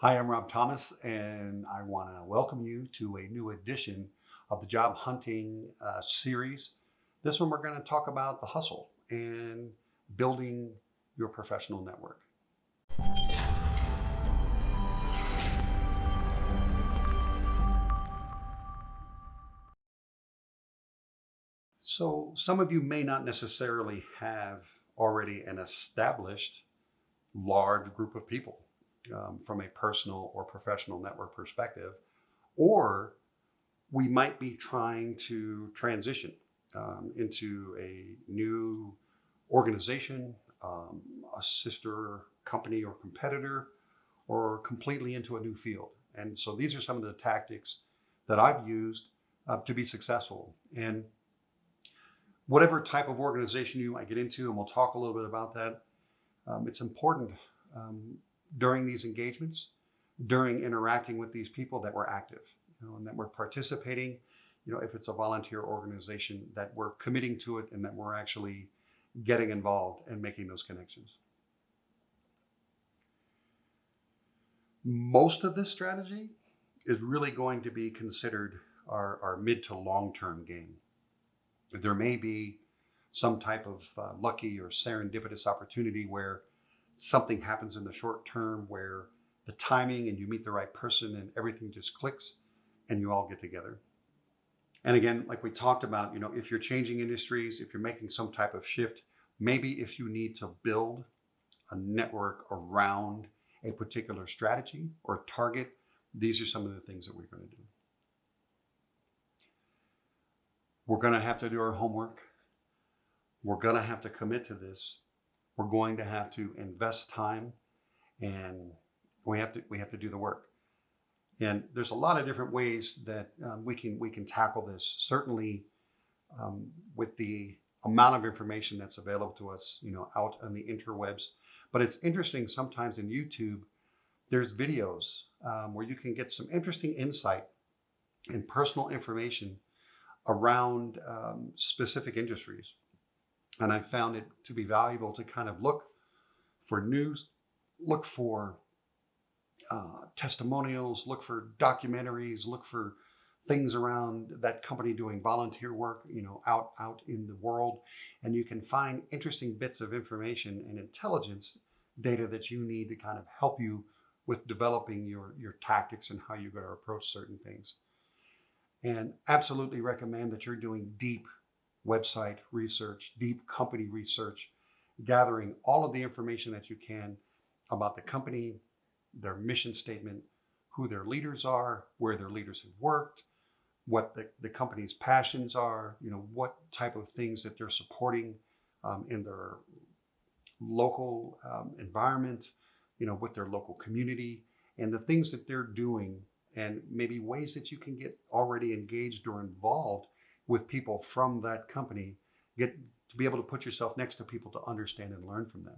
Hi, I'm Rob Thomas, and I want to welcome you to a new edition of the Job Hunting series. This one, we're going to talk about the hustle and building your professional network. So, some of you may not necessarily have already an established large group of people from a personal or professional network perspective, or we might be trying to transition into a new organization, a sister company or competitor, or completely into a new field. And so these are some of the tactics that I've used to be successful. And whatever type of organization you might get into, and we'll talk a little bit about that, it's important during these engagements, during interacting with these people, that we're active, and that we're participating. If it's a volunteer organization, that we're committing to it and that we're actually getting involved and making those connections. Most of this strategy is really going to be considered our mid to long-term game. There may be some type of lucky or serendipitous opportunity where something happens in the short term, where the timing and you meet the right person and everything just clicks and you all get together. And again, like we talked about, if you're changing industries, if you're making some type of shift, maybe if you need to build a network around a particular strategy or target, these are some of the things that we're going to do. We're going to have to do our homework. We're going to have to commit to this. We're going to have to invest time, and we have to do the work. And there's a lot of different ways that we can tackle this. Certainly, with the amount of information that's available to us, out on the interwebs. But it's interesting, sometimes in YouTube, there's videos where you can get some interesting insight and personal information around specific industries. And I found it to be valuable to kind of look for news, look for testimonials, look for documentaries, look for things around that company doing volunteer work, out in the world. And you can find interesting bits of information and intelligence data that you need to kind of help you with developing your tactics and how you're going to approach certain things. And absolutely recommend that you're doing deep website research, deep company research, gathering all of the information that you can about the company, their mission statement, who their leaders are, where their leaders have worked, what the company's passions are, what type of things that they're supporting in their local environment, with their local community, and the things that they're doing, and maybe ways that you can get already engaged or involved with people from that company, get to be able to put yourself next to people to understand and learn from them.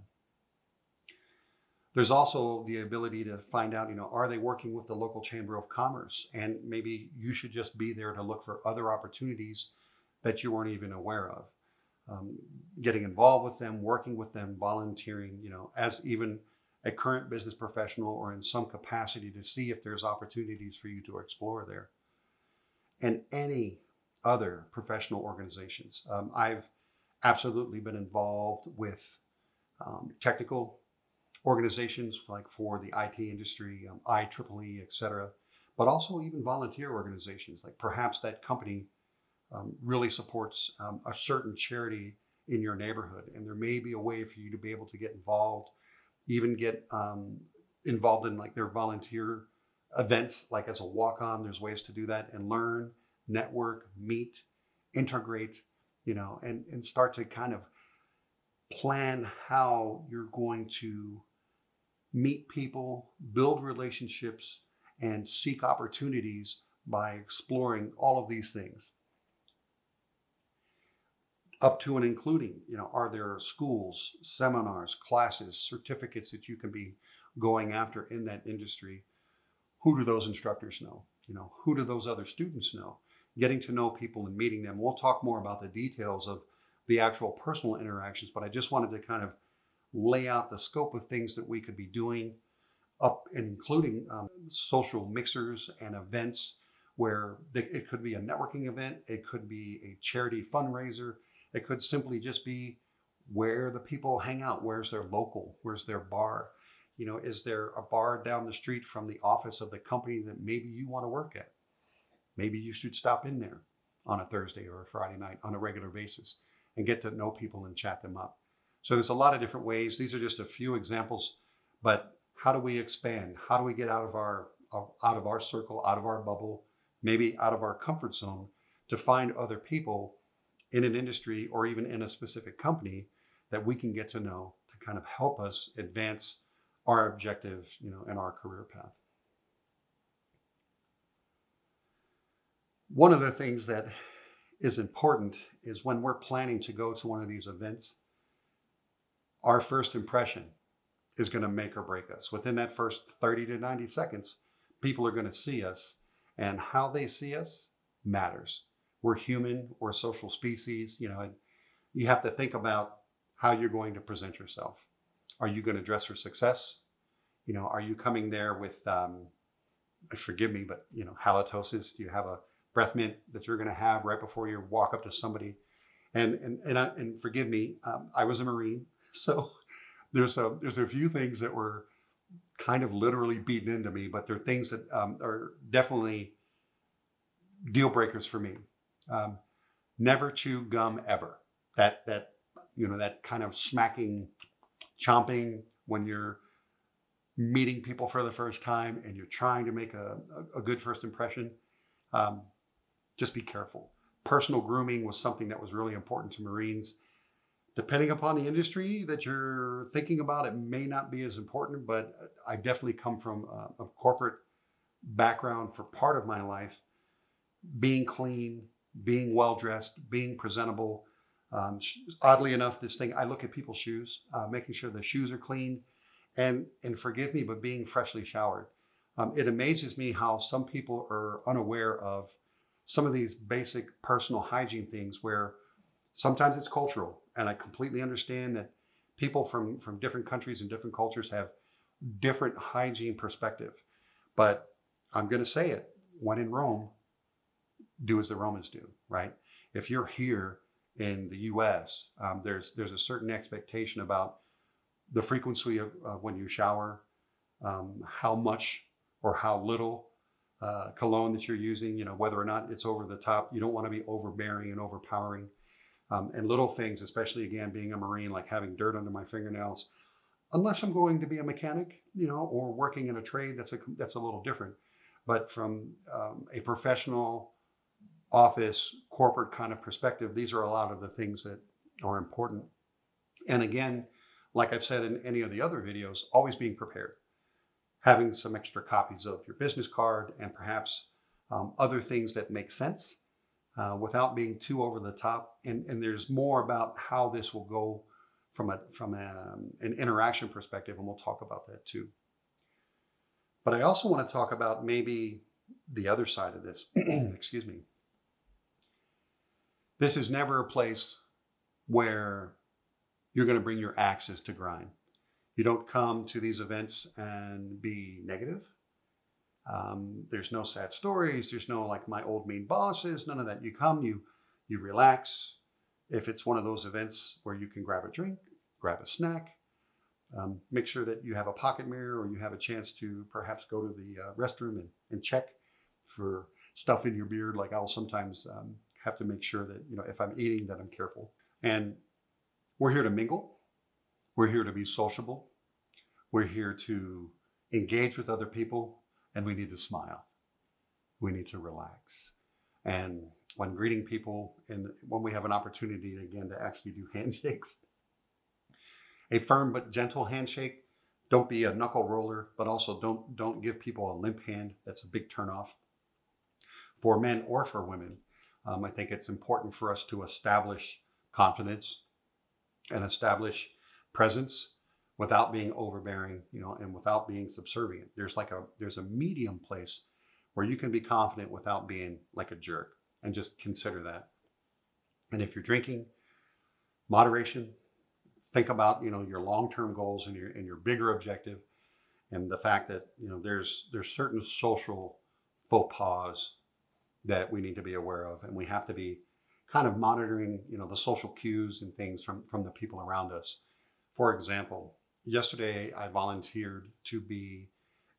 There's also the ability to find out, are they working with the local Chamber of Commerce? And maybe you should just be there to look for other opportunities that you weren't even aware of. Getting involved with them, working with them, volunteering, as even a current business professional or in some capacity, to see if there's opportunities for you to explore there. And any other professional organizations. I've absolutely been involved with technical organizations, like for the IT industry, IEEE, et cetera, but also even volunteer organizations. Like perhaps that company really supports a certain charity in your neighborhood, and there may be a way for you to be able to get involved, even get involved in like their volunteer events, like as a walk-on. There's ways to do that and learn, network, meet, integrate, and start to kind of plan how you're going to meet people, build relationships, and seek opportunities by exploring all of these things. Up to and including, are there schools, seminars, classes, certificates that you can be going after in that industry? Who do those instructors know? Who do those other students know? Getting to know people and meeting them. We'll talk more about the details of the actual personal interactions, but I just wanted to kind of lay out the scope of things that we could be doing up including social mixers and events where it could be a networking event, it could be a charity fundraiser, it could simply just be where the people hang out. Where's their local? Where's their bar? Is there a bar down the street from the office of the company that maybe you want to work at? Maybe you should stop in there on a Thursday or a Friday night on a regular basis and get to know people and chat them up. So there's a lot of different ways. These are just a few examples, but how do we expand? How do we get out of our circle, out of our bubble, maybe out of our comfort zone to find other people in an industry or even in a specific company that we can get to know to kind of help us advance our objective, in our career path. One of the things that is important is when we're planning to go to one of these events, our first impression is going to make or break us. Within that first 30 to 90 seconds, people are going to see us, and how they see us matters. We're human, we're a social species. You have to think about how you're going to present yourself. Are you going to dress for success? Are you coming there with, forgive me, but halitosis? Do you have a breath mint that you're going to have right before you walk up to somebody? And forgive me, I was a Marine, so there's a few things that were kind of literally beaten into me, but they're things that are definitely deal breakers for me. Never chew gum ever. That kind of smacking, chomping when you're meeting people for the first time and you're trying to make a good first impression. Just be careful. Personal grooming was something that was really important to Marines. Depending upon the industry that you're thinking about, it may not be as important, but I definitely come from a corporate background for part of my life. Being clean, being well-dressed, being presentable. Oddly enough, I look at people's shoes, making sure the shoes are clean, and forgive me, but being freshly showered. It amazes me how some people are unaware of some of these basic personal hygiene things where sometimes it's cultural. And I completely understand that people from different countries and different cultures have different hygiene perspective. But I'm going to say it, when in Rome, do as the Romans do, right? If you're here in the US, there's a certain expectation about the frequency of when you shower, how much or how little cologne that you're using, whether or not it's over the top. You don't want to be overbearing and overpowering. And little things, especially again, being a Marine, like having dirt under my fingernails, unless I'm going to be a mechanic, or working in a trade, that's a little different. But from a professional office, corporate kind of perspective, these are a lot of the things that are important. And again, like I've said in any of the other videos, always being prepared. Having some extra copies of your business card and perhaps other things that make sense without being too over the top. And there's more about how this will go from an interaction perspective, and we'll talk about that too. But I also want to talk about maybe the other side of this. Excuse me. This is never a place where you're going to bring your axes to grind. You don't come to these events and be negative. There's no sad stories. There's no like my old mean bosses, none of that. You come, you relax. If it's one of those events where you can grab a drink, grab a snack, make sure that you have a pocket mirror or you have a chance to perhaps go to the restroom and check for stuff in your beard. Like I'll sometimes have to make sure that, if I'm eating, that I'm careful. And we're here to mingle. We're here to be sociable. We're here to engage with other people, and we need to smile. We need to relax. And when greeting people, and when we have an opportunity again to actually do handshakes, a firm but gentle handshake. Don't be a knuckle roller, but also don't give people a limp hand. That's a big turnoff for men or for women. I think it's important for us to establish confidence and establish presence without being overbearing, and without being subservient. There's a medium place where you can be confident without being like a jerk, and just consider that. And if you're drinking, moderation. Think about your long-term goals and your bigger objective, And the fact that, there's certain social faux pas that we need to be aware of, and we have to be kind of monitoring, the social cues and things from the people around us. For example, yesterday I volunteered to be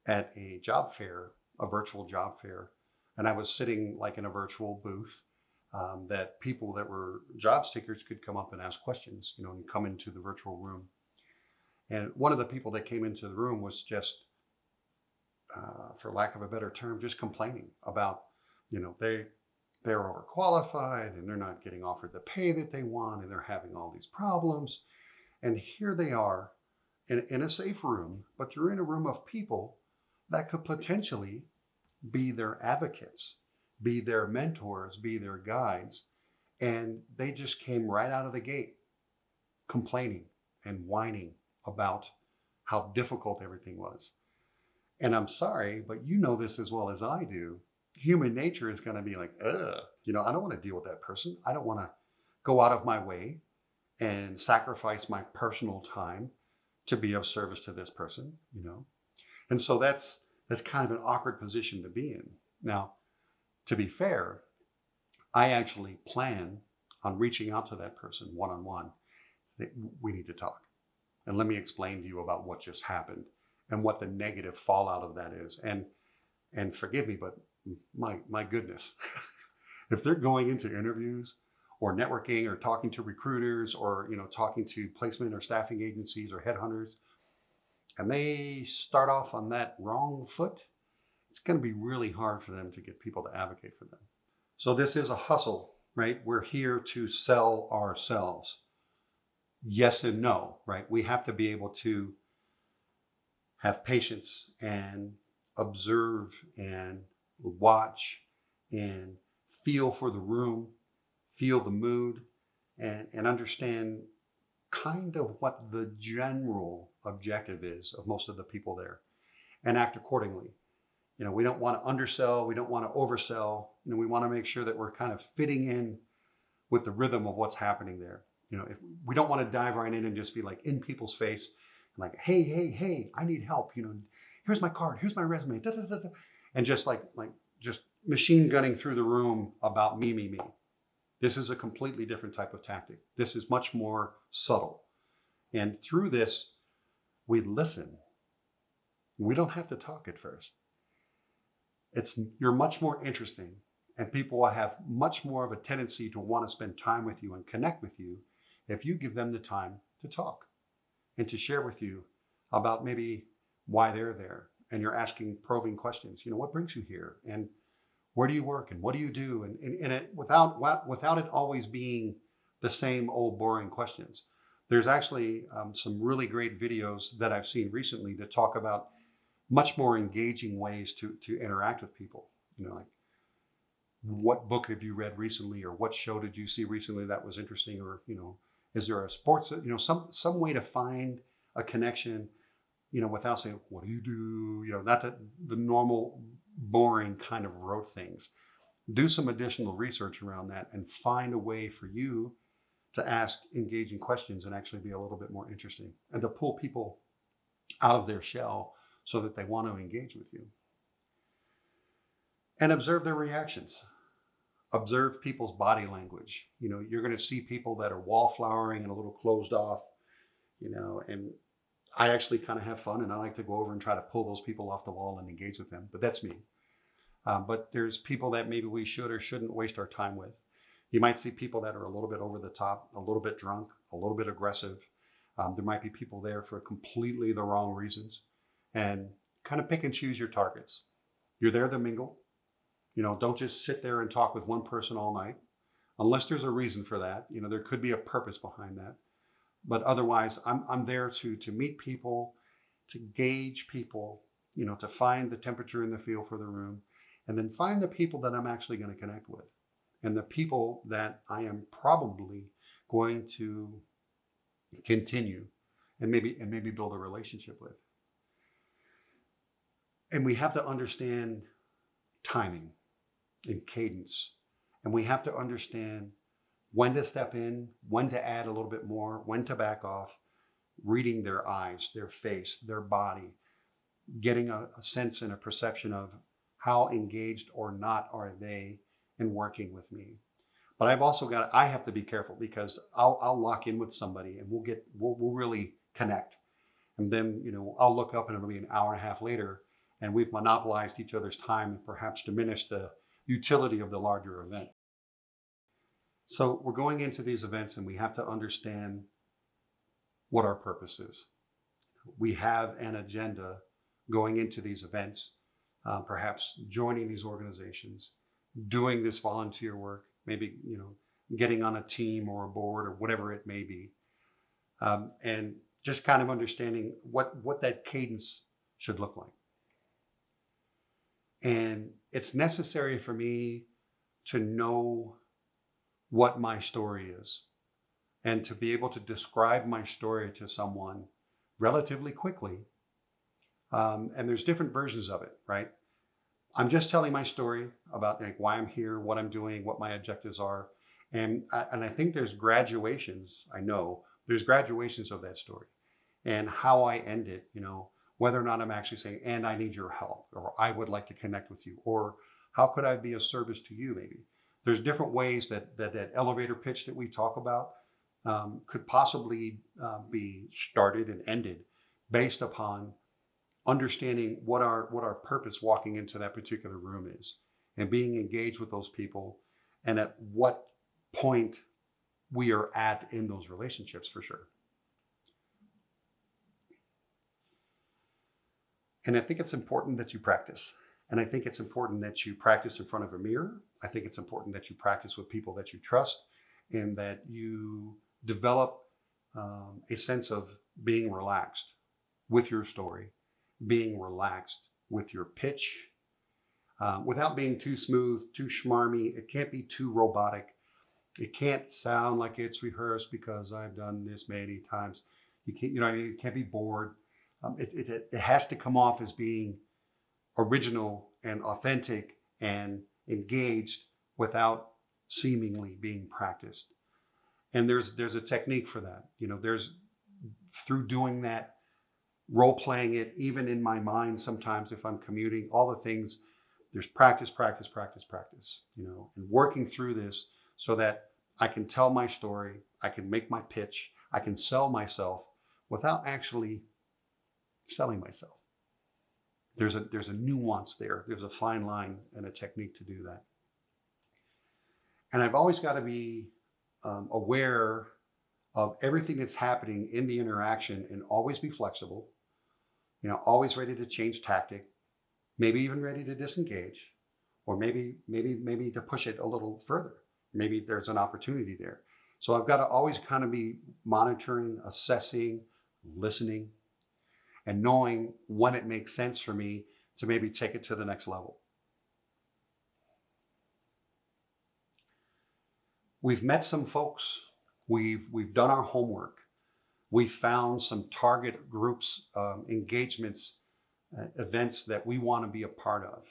at a job fair, a virtual job fair, and I was sitting like in a virtual booth, that people that were job seekers could come up and ask questions, and come into the virtual room. And one of the people that came into the room was just, for lack of a better term, just complaining about, they're overqualified and they're not getting offered the pay that they want, and they're having all these problems. And here they are in a safe room, but they're in a room of people that could potentially be their advocates, be their mentors, be their guides. And they just came right out of the gate complaining and whining about how difficult everything was. And I'm sorry, but you know this as well as I do. Human nature is going to be like, ugh, I don't want to deal with that person. I don't want to go out of my way and sacrifice my personal time to be of service to this person, And so that's kind of an awkward position to be in. Now, to be fair, I actually plan on reaching out to that person one-on-one. We need to talk. And let me explain to you about what just happened and what the negative fallout of that is. And forgive me, but my goodness, if they're going into interviews or networking or talking to recruiters or, talking to placement or staffing agencies or headhunters, and they start off on that wrong foot, it's going to be really hard for them to get people to advocate for them. So this is a hustle, right? We're here to sell ourselves. Yes and no, right? We have to be able to have patience and observe and watch and feel for the room, feel the mood, and understand kind of what the general objective is of most of the people there, and act accordingly. We don't want to undersell, we don't want to oversell. We want to make sure that we're kind of fitting in with the rhythm of what's happening there. If we don't want to dive right in and just be like in people's face, like, hey, I need help. Here's my card, here's my resume, da, da, da, da. And just like just machine gunning through the room about me. This is a completely different type of tactic. This is much more subtle. And through this, we listen. We don't have to talk at first. You're much more interesting, and people will have much more of a tendency to want to spend time with you and connect with you if you give them the time to talk and to share with you about maybe why they're there. And you're asking probing questions. What brings you here? And where do you work? And what do you do? And it, without it always being the same old boring questions. There's actually some really great videos that I've seen recently that talk about much more engaging ways to interact with people. Like, what book have you read recently, or what show did you see recently that was interesting, or is there a sports, some way to find a connection, without saying, what do you do? Not the normal boring kind of rote things. Do some additional research around that and find a way for you to ask engaging questions and actually be a little bit more interesting, and to pull people out of their shell so that they want to engage with you. And observe their reactions. Observe people's body language. You're going to see people that are wallflowering and a little closed off, and I actually kind of have fun, and I like to go over and try to pull those people off the wall and engage with them, but that's me. But there's people that maybe we should or shouldn't waste our time with. You might see people that are a little bit over the top, a little bit drunk, a little bit aggressive. There might be people there for completely the wrong reasons, and kind of pick and choose your targets. You're there to mingle. Don't just sit there and talk with one person all night, unless there's a reason for that. There could be a purpose behind that. But otherwise, I'm there to meet people, to gauge people, to find the temperature and the feel for the room, and then find the people that I'm actually going to connect with, and the people that I am probably going to continue and maybe build a relationship with. And we have to understand timing and cadence, and we have to understand when to step in, when to add a little bit more, when to back off, reading their eyes, their face, their body, getting a sense and a perception of how engaged or not are they in working with me. But I have to be careful because I'll lock in with somebody and we'll really connect. And then, I'll look up and it'll be an hour and a half later and we've monopolized each other's time and perhaps diminished the utility of the larger event. So we're going into these events and we have to understand what our purpose is. We have an agenda going into these events, perhaps joining these organizations, doing this volunteer work, maybe, getting on a team or a board or whatever it may be. And just kind of understanding what that cadence should look like. And it's necessary for me to know what my story is and to be able to describe my story to someone relatively quickly. And there's different versions of it, right? I'm just telling my story about why I'm here, what I'm doing, what my objectives are. And I think there's graduations, I know there's graduations of that story and how I end it, whether or not I'm actually saying, and I need your help, or I would like to connect with you, or how could I be of service to you maybe? There's different ways that elevator pitch that we talk about could possibly be started and ended based upon understanding what our purpose walking into that particular room is and being engaged with those people and at what point we are at in those relationships for sure. And I think it's important that you practice. And I think it's important that you practice in front of a mirror. I think it's important that you practice with people that you trust and that you develop a sense of being relaxed with your story, being relaxed with your pitch, without being too smooth, too schmarmy. It can't be too robotic. It can't sound like it's rehearsed because I've done this many times. You can't, it can't be bored. It has to come off as being original and authentic and engaged without seemingly being practiced. And there's a technique for that. There's through doing that, role playing it, even in my mind, sometimes if I'm commuting, all the things, there's practice, and working through this so that I can tell my story, I can make my pitch, I can sell myself without actually selling myself. There's a nuance there. There's a fine line and a technique to do that. And I've always got to be aware of everything that's happening in the interaction and always be flexible, always ready to change tactic, maybe even ready to disengage, or maybe to push it a little further. Maybe there's an opportunity there. So I've got to always kind of be monitoring, assessing, listening, and knowing when it makes sense for me to maybe take it to the next level. We've met some folks. We've done our homework. We found some target groups, engagements, events that we want to be a part of.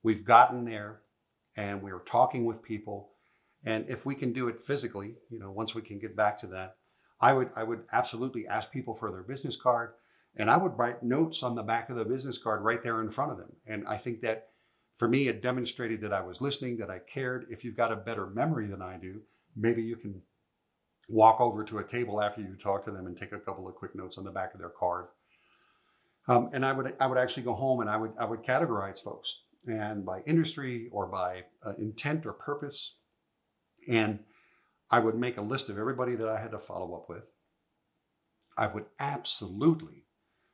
We've gotten there and we're talking with people. And if we can do it physically, once we can get back to that, I would absolutely ask people for their business card. And I would write notes on the back of the business card right there in front of them. And I think that for me, it demonstrated that I was listening, that I cared. If you've got a better memory than I do, maybe you can walk over to a table after you talk to them and take a couple of quick notes on the back of their card. And I would actually go home and I would categorize folks and by industry or by intent or purpose. And I would make a list of everybody that I had to follow up with. I would absolutely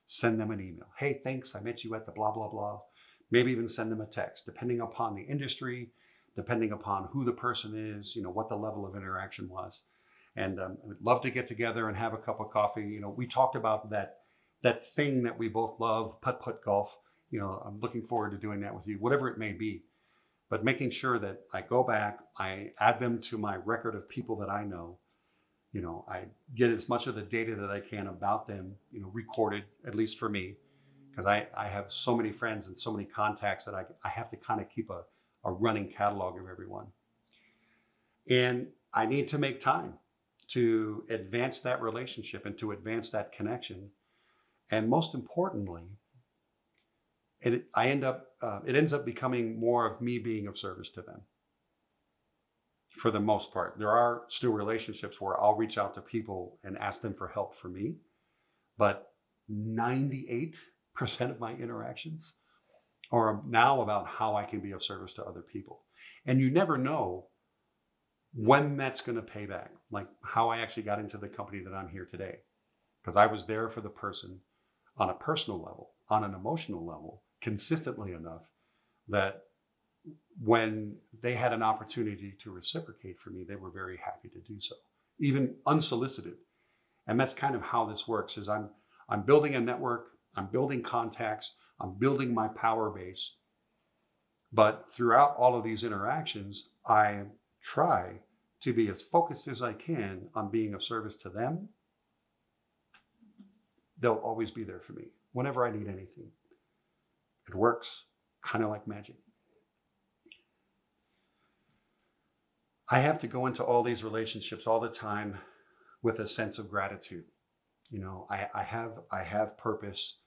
send them an email. Hey, thanks, I met you at the blah, blah, blah. Maybe even send them a text, depending upon the industry, depending upon who the person is, what the level of interaction was. And I would love to get together and have a cup of coffee. We talked about that thing that we both love, putt-putt golf. I'm looking forward to doing that with you, whatever it may be. But making sure that I go back, I add them to my record of people that I know. I get as much of the data that I can about them, recorded, at least for me, because I have so many friends and so many contacts that I have to kind of keep a running catalog of everyone. And I need to make time to advance that relationship and to advance that connection. And most importantly, it ends up becoming more of me being of service to them for the most part. There are still relationships where I'll reach out to people and ask them for help for me, but 98% of my interactions are now about how I can be of service to other people. And you never know when that's going to pay back, like how I actually got into the company that I'm here today, because I was there for the person on a personal level, on an emotional level, consistently enough that when they had an opportunity to reciprocate for me, they were very happy to do so, even unsolicited. And that's kind of how this works. Is I'm building a network, I'm building contacts, I'm building my power base. But throughout all of these interactions, I try to be as focused as I can on being of service to them. They'll always be there for me whenever I need anything. It works kind of like magic. I have to go into all these relationships all the time with a sense of gratitude. You know, I have purpose,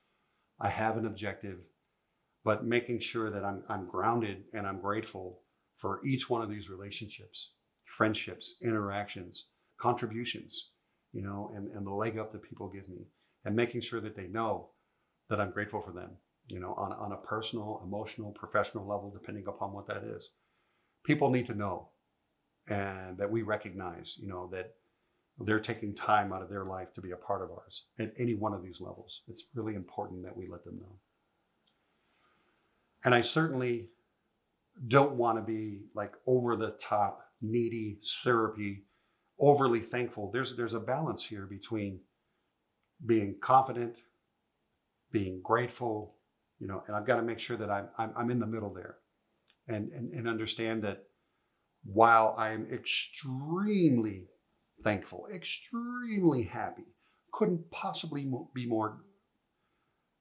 I have an objective, but making sure that I'm grounded and I'm grateful for each one of these relationships, friendships, interactions, contributions, you know, and the leg up that people give me, and making sure that they know that I'm grateful for them, you know, on a personal, emotional, professional level, depending upon what that is. People need to know, and that we recognize, you know, that they're taking time out of their life to be a part of ours at any one of these levels. It's really important that we let them know. And I certainly don't want to be like over the top, needy, syrupy, overly thankful. There's a balance here between being confident, being grateful, you know, and I've got to make sure that I'm in the middle there, and understand that while I'm extremely thankful, extremely happy, couldn't possibly be more,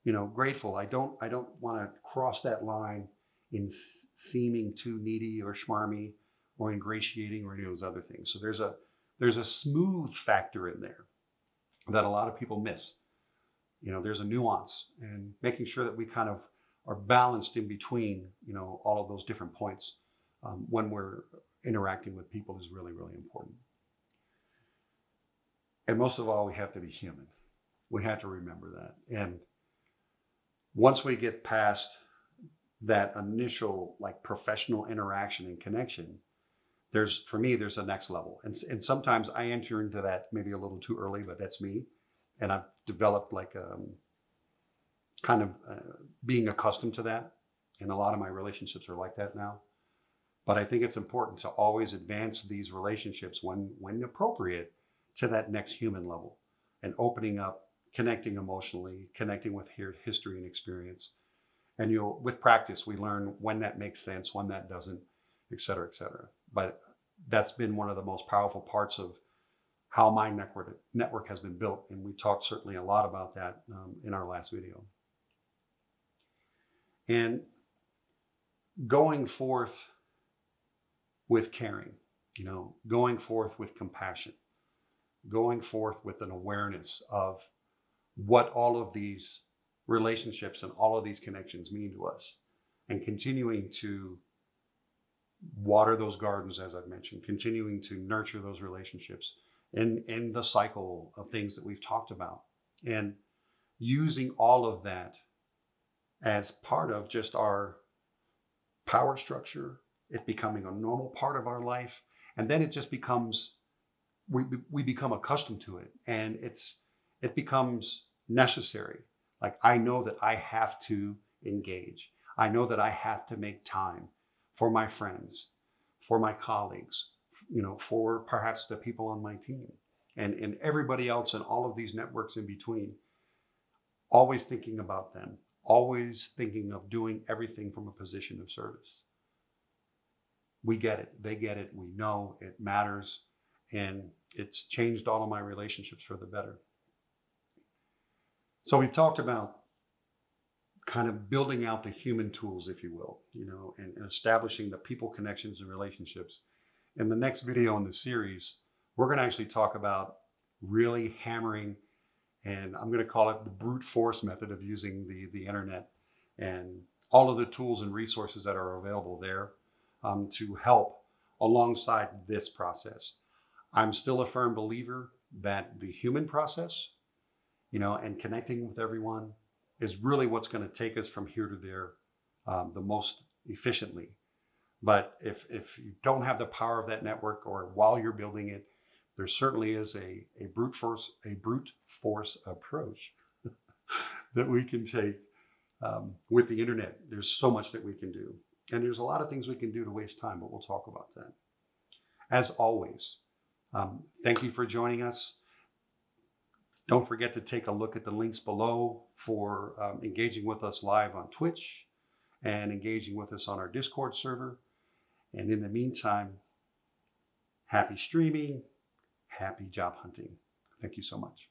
you know, grateful. I don't want to cross that line in seeming too needy or schmarmy or ingratiating or any of those other things. So there's a smooth factor in there that a lot of people miss. You know, there's a nuance, and making sure that we kind of are balanced in between, you know, all of those different points when we're interacting with people is really, really important. And most of all, we have to be human. We have to remember that. And once we get past that initial like professional interaction and connection, for me, there's a next level. And sometimes I enter into that maybe a little too early, but that's me. And I've developed like kind of being accustomed to that. And a lot of my relationships are like that now. But I think it's important to always advance these relationships when appropriate to that next human level, and opening up, connecting emotionally, connecting with history and experience. And with practice, we learn when that makes sense, when that doesn't, et cetera, et cetera. But that's been one of the most powerful parts of how my network has been built. And we talked certainly a lot about that in our last video. And going forth with caring, you know, going forth with compassion, going forth with an awareness of what all of these relationships and all of these connections mean to us, and continuing to water those gardens, as I've mentioned, continuing to nurture those relationships in the cycle of things that we've talked about, and using all of that as part of just our power structure, it becoming a normal part of our life. And then it just becomes, we become accustomed to it, and it becomes necessary. Like, I know that I have to engage. I know that I have to make time for my friends, for my colleagues, you know, for perhaps the people on my team and everybody else and all of these networks in between. Always thinking about them, always thinking of doing everything from a position of service. We get it, they get it, we know it matters, and it's changed all of my relationships for the better. So we've talked about kind of building out the human tools, if you will, you know, and establishing the people connections and relationships. In the next video in the series, we're going to actually talk about really hammering, and I'm going to call it the brute force method of using the internet, and all of the tools and resources that are available there to help alongside this process. I'm still a firm believer that the human process, and connecting with everyone is really what's going to take us from here to there the most efficiently. But if you don't have the power of that network, or while you're building it, there certainly is a brute force approach that we can take with the internet. There's so much that we can do, and there's a lot of things we can do to waste time, but we'll talk about that. As always, thank you for joining us. Don't forget to take a look at the links below for engaging with us live on Twitch and engaging with us on our Discord server. And in the meantime, happy streaming, happy job hunting. Thank you so much.